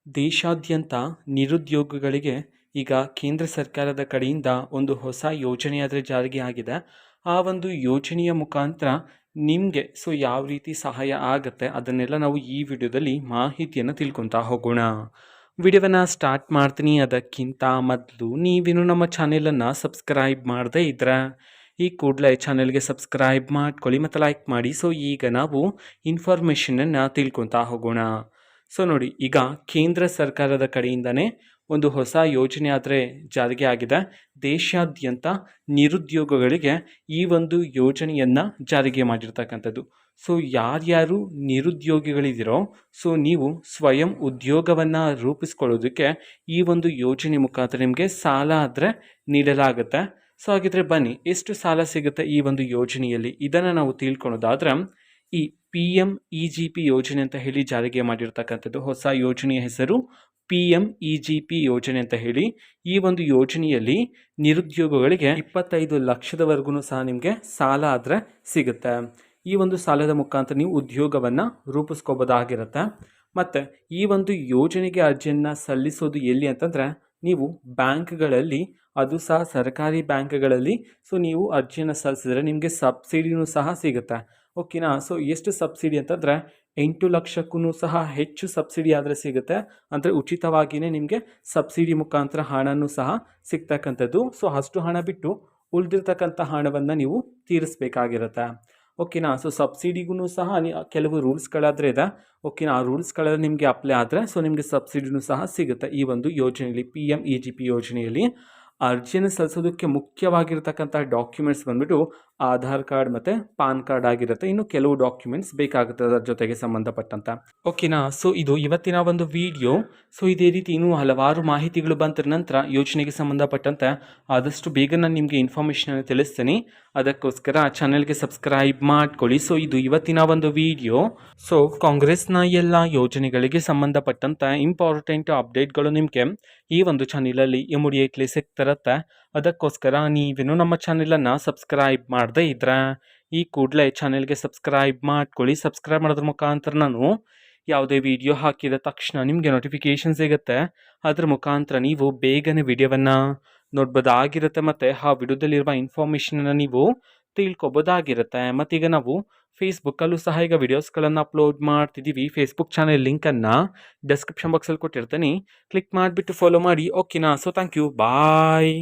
ದೇಶಾದ್ಯಂತ ನಿರುದ್ಯೋಗಿಗಳಿಗೆ ಈಗ ಕೇಂದ್ರ ಸರ್ಕಾರದ ಕಡೆಯಿಂದ ಒಂದು ಹೊಸ ಯೋಜನೆ ಜಾರಿಗೆ ಆಗಿದೆ. ಆ ಒಂದು ಯೋಜನೆಯ ಮುಖಾಂತರ ನಿಮಗೆ ಯಾವ ರೀತಿ ಸಹಾಯ ಆಗುತ್ತೆ ಅದನ್ನೆಲ್ಲ ನಾವು ಈ ವಿಡಿಯೋದಲ್ಲಿ ಮಾಹಿತಿಯನ್ನು ತಿಳ್ಕೊತಾ ಹೋಗೋಣ. ವಿಡಿಯೋವನ್ನು ಸ್ಟಾರ್ಟ್ ಮಾಡ್ತೀನಿ. ಅದಕ್ಕಿಂತ ಮೊದಲು ನೀವೇನು ನಮ್ಮ ಚಾನೆಲನ್ನು ಸಬ್ಸ್ಕ್ರೈಬ್ ಮಾಡದೇ ಇದ್ರೆ ಈ ಕೂಡಲೇ ಚಾನೆಲ್ಗೆ ಸಬ್ಸ್ಕ್ರೈಬ್ ಮಾಡ್ಕೊಳ್ಳಿ ಮತ್ತು ಲೈಕ್ ಮಾಡಿ. ಈಗ ನಾವು ಇನ್ಫಾರ್ಮೇಷನನ್ನು ತಿಳ್ಕೊತಾ ಹೋಗೋಣ. ನೋಡಿ, ಈಗ ಕೇಂದ್ರ ಸರ್ಕಾರದ ಕಡೆಯಿಂದನೇ ಒಂದು ಹೊಸ ಯೋಜನೆ ಜಾರಿಗೆ ಆಗಿದೆ. ದೇಶಾದ್ಯಂತ ನಿರುದ್ಯೋಗಗಳಿಗೆ ಈ ಒಂದು ಯೋಜನೆಯನ್ನು ಜಾರಿಗೆ ಮಾಡಿರ್ತಕ್ಕಂಥದ್ದು. ಯಾರ್ಯಾರು ನಿರುದ್ಯೋಗಿಗಳಿದ್ದೀರೋ ನೀವು ಸ್ವಯಂ ಉದ್ಯೋಗವನ್ನು ರೂಪಿಸ್ಕೊಳ್ಳೋದಕ್ಕೆ ಈ ಒಂದು ಯೋಜನೆ ಮುಖಾಂತರ ನಿಮಗೆ ಸಾಲ ನೀಡಲಾಗುತ್ತೆ. ಹಾಗಿದ್ರೆ ಬನ್ನಿ, ಎಷ್ಟು ಸಾಲ ಸಿಗುತ್ತೆ ಈ ಒಂದು ಯೋಜನೆಯಲ್ಲಿ ಇದನ್ನು ನಾವು ತಿಳ್ಕೊಳ್ಳೋದಾದ್ರೆ, ಈ PMEGP ಯೋಜನೆ ಅಂತ ಹೇಳಿ ಜಾರಿಗೆ ಮಾಡಿರ್ತಕ್ಕಂಥದ್ದು. ಹೊಸ ಯೋಜನೆಯ ಹೆಸರು PMEGP ಯೋಜನೆ ಅಂತ ಹೇಳಿ. ಈ ಒಂದು ಯೋಜನೆಯಲ್ಲಿ ನಿರುದ್ಯೋಗಿಗಳಿಗೆ 25 ಲಕ್ಷದವರೆಗೂ ಸಹ ನಿಮಗೆ ಸಾಲ ಸಿಗುತ್ತೆ. ಈ ಒಂದು ಸಾಲದ ಮುಖಾಂತರ ನೀವು ಉದ್ಯೋಗವನ್ನು ರೂಪಿಸ್ಕೋಬೋದಾಗಿರುತ್ತೆ. ಮತ್ತು ಈ ಒಂದು ಯೋಜನೆಗೆ ಅರ್ಜಿಯನ್ನು ಸಲ್ಲಿಸೋದು ಎಲ್ಲಿ ಅಂತಂದರೆ, ನೀವು ಬ್ಯಾಂಕ್ಗಳಲ್ಲಿ, ಅದು ಸಹ ಸರ್ಕಾರಿ ಬ್ಯಾಂಕ್ಗಳಲ್ಲಿ ನೀವು ಅರ್ಜಿಯನ್ನು ಸಲ್ಲಿಸಿದ್ರೆ ನಿಮಗೆ ಸಬ್ಸಿಡಿನೂ ಸಹ ಸಿಗುತ್ತೆ. ಓಕೆನಾ. ಎಷ್ಟು ಸಬ್ಸಿಡಿ ಅಂತಂದರೆ 8 ಲಕ್ಷಕ್ಕೂ ಸಹ ಹೆಚ್ಚು ಸಬ್ಸಿಡಿ ಸಿಗುತ್ತೆ. ಅಂದರೆ ಉಚಿತವಾಗಿಯೇ ನಿಮಗೆ ಸಬ್ಸಿಡಿ ಮುಖಾಂತರ ಹಣನೂ ಸಹ ಸಿಗ್ತಕ್ಕಂಥದ್ದು. ಅಷ್ಟು ಹಣ ಬಿಟ್ಟು ಉಳಿದಿರ್ತಕ್ಕಂಥ ಹಣವನ್ನು ನೀವು ತೀರಿಸಬೇಕಾಗಿರುತ್ತೆ. ಓಕೆನಾ. ಸಬ್ಸಿಡಿಗೂ ಸಹ ಕೆಲವು ರೂಲ್ಸ್ಗಳಾದರೆ ಇದೆ. ಓಕೆನಾ. ಆ ರೂಲ್ಸ್ಗಳೆಲ್ಲ ನಿಮಗೆ ಅಪ್ಲೈ ಆದರೆ ನಿಮಗೆ ಸಬ್ಸಿಡಿನೂ ಸಹ ಸಿಗುತ್ತೆ ಈ ಒಂದು ಯೋಜನೆಯಲ್ಲಿ, PMEGP ಯೋಜನೆಯಲ್ಲಿ. ಅರ್ಜಿಯನ್ನು ಸಲ್ಲಿಸೋದಕ್ಕೆ ಮುಖ್ಯವಾಗಿರ್ತಕ್ಕಂಥ ಡಾಕ್ಯುಮೆಂಟ್ಸ್ ಬಂದ್ಬಿಟ್ಟು ಆಧಾರ್ ಕಾರ್ಡ್ ಮತ್ತು ಪಾನ್ ಕಾರ್ಡ್ ಆಗಿರುತ್ತೆ. ಇನ್ನು ಕೆಲವು ಡಾಕ್ಯುಮೆಂಟ್ಸ್ ಬೇಕಾಗುತ್ತೆ ಅದರ ಜೊತೆಗೆ ಸಂಬಂಧಪಟ್ಟಂತ. ಓಕೆನಾ. ಇದು ಇವತ್ತಿನ ಒಂದು ವಿಡಿಯೋ. ಇದೇ ರೀತಿ ಇನ್ನೂ ಹಲವಾರು ಮಾಹಿತಿಗಳು ಬಂದ ನಂತರ ಯೋಜನೆಗೆ ಸಂಬಂಧಪಟ್ಟಂತೆ ಆದಷ್ಟು ಬೇಗ ನಾನು ನಿಮಗೆ ಇನ್ಫಾರ್ಮೇಷನ್ ತಿಳಿಸ್ತೀನಿ. ಅದಕ್ಕೋಸ್ಕರ ಚಾನೆಲ್ಗೆ ಸಬ್ಸ್ಕ್ರೈಬ್ ಮಾಡ್ಕೊಳ್ಳಿ. ಇದು ಇವತ್ತಿನ ಒಂದು ವಿಡಿಯೋ. ಕಾಂಗ್ರೆಸ್ನ ಎಲ್ಲ ಯೋಜನೆಗಳಿಗೆ ಸಂಬಂಧಪಟ್ಟಂತ ಇಂಪಾರ್ಟೆಂಟ್ ಅಪ್ಡೇಟ್ಗಳು ನಿಮಗೆ ಈ ಒಂದು ಚಾನೆಲಲ್ಲಿ ಇಮಿಡಿಯೇಟ್ಲಿ ಸಿಗ್ತಿರುತ್ತೆ. ಅದಕ್ಕೋಸ್ಕರ ನೀವೇನು ನಮ್ಮ ಚಾನೆಲನ್ನು ಸಬ್ಸ್ಕ್ರೈಬ್ ಮಾಡದೇ ಇದ್ರೆ ಈ ಕೂಡಲೇ ಚಾನೆಲ್ಗೆ ಸಬ್ಸ್ಕ್ರೈಬ್ ಮಾಡ್ಕೊಳ್ಳಿ. ಸಬ್ಸ್ಕ್ರೈಬ್ ಮಾಡೋದ್ರ ಮುಖಾಂತರ ನಾನು ಯಾವುದೇ ವಿಡಿಯೋ ಹಾಕಿದ ತಕ್ಷಣ ನಿಮಗೆ ನೋಟಿಫಿಕೇಶನ್ ಸಿಗುತ್ತೆ. ಅದ್ರ ಮುಖಾಂತರ ನೀವು ಬೇಗನೆ ವಿಡಿಯೋವನ್ನು ನೋಡ್ಬೋದಾಗಿರುತ್ತೆ ಮತ್ತು ಆ ವಿಡಿಯೋದಲ್ಲಿರುವ ಇನ್ಫಾರ್ಮೇಷನನ್ನು ನೀವು ತಿಳ್ಕೊಬೋದಾಗಿರುತ್ತೆ. ಮತ್ತೀಗ ನಾವು ಫೇಸ್ಬುಕ್ಕಲ್ಲೂ ಸಹ ಈಗ ವಿಡಿಯೋಸ್ಗಳನ್ನು ಅಪ್ಲೋಡ್ ಮಾಡ್ತಿದ್ದೀವಿ. ಫೇಸ್ಬುಕ್ ಚಾನೆಲ್ ಲಿಂಕನ್ನು ಡಿಸ್ಕ್ರಿಪ್ಷನ್ ಬಾಕ್ಸಲ್ಲಿ ಕೊಟ್ಟಿರ್ತೀನಿ. ಕ್ಲಿಕ್ ಮಾಡಿಬಿಟ್ಟು ಫಾಲೋ ಮಾಡಿ. ಓಕೆನಾ. Thank you. ಬಾಯ್.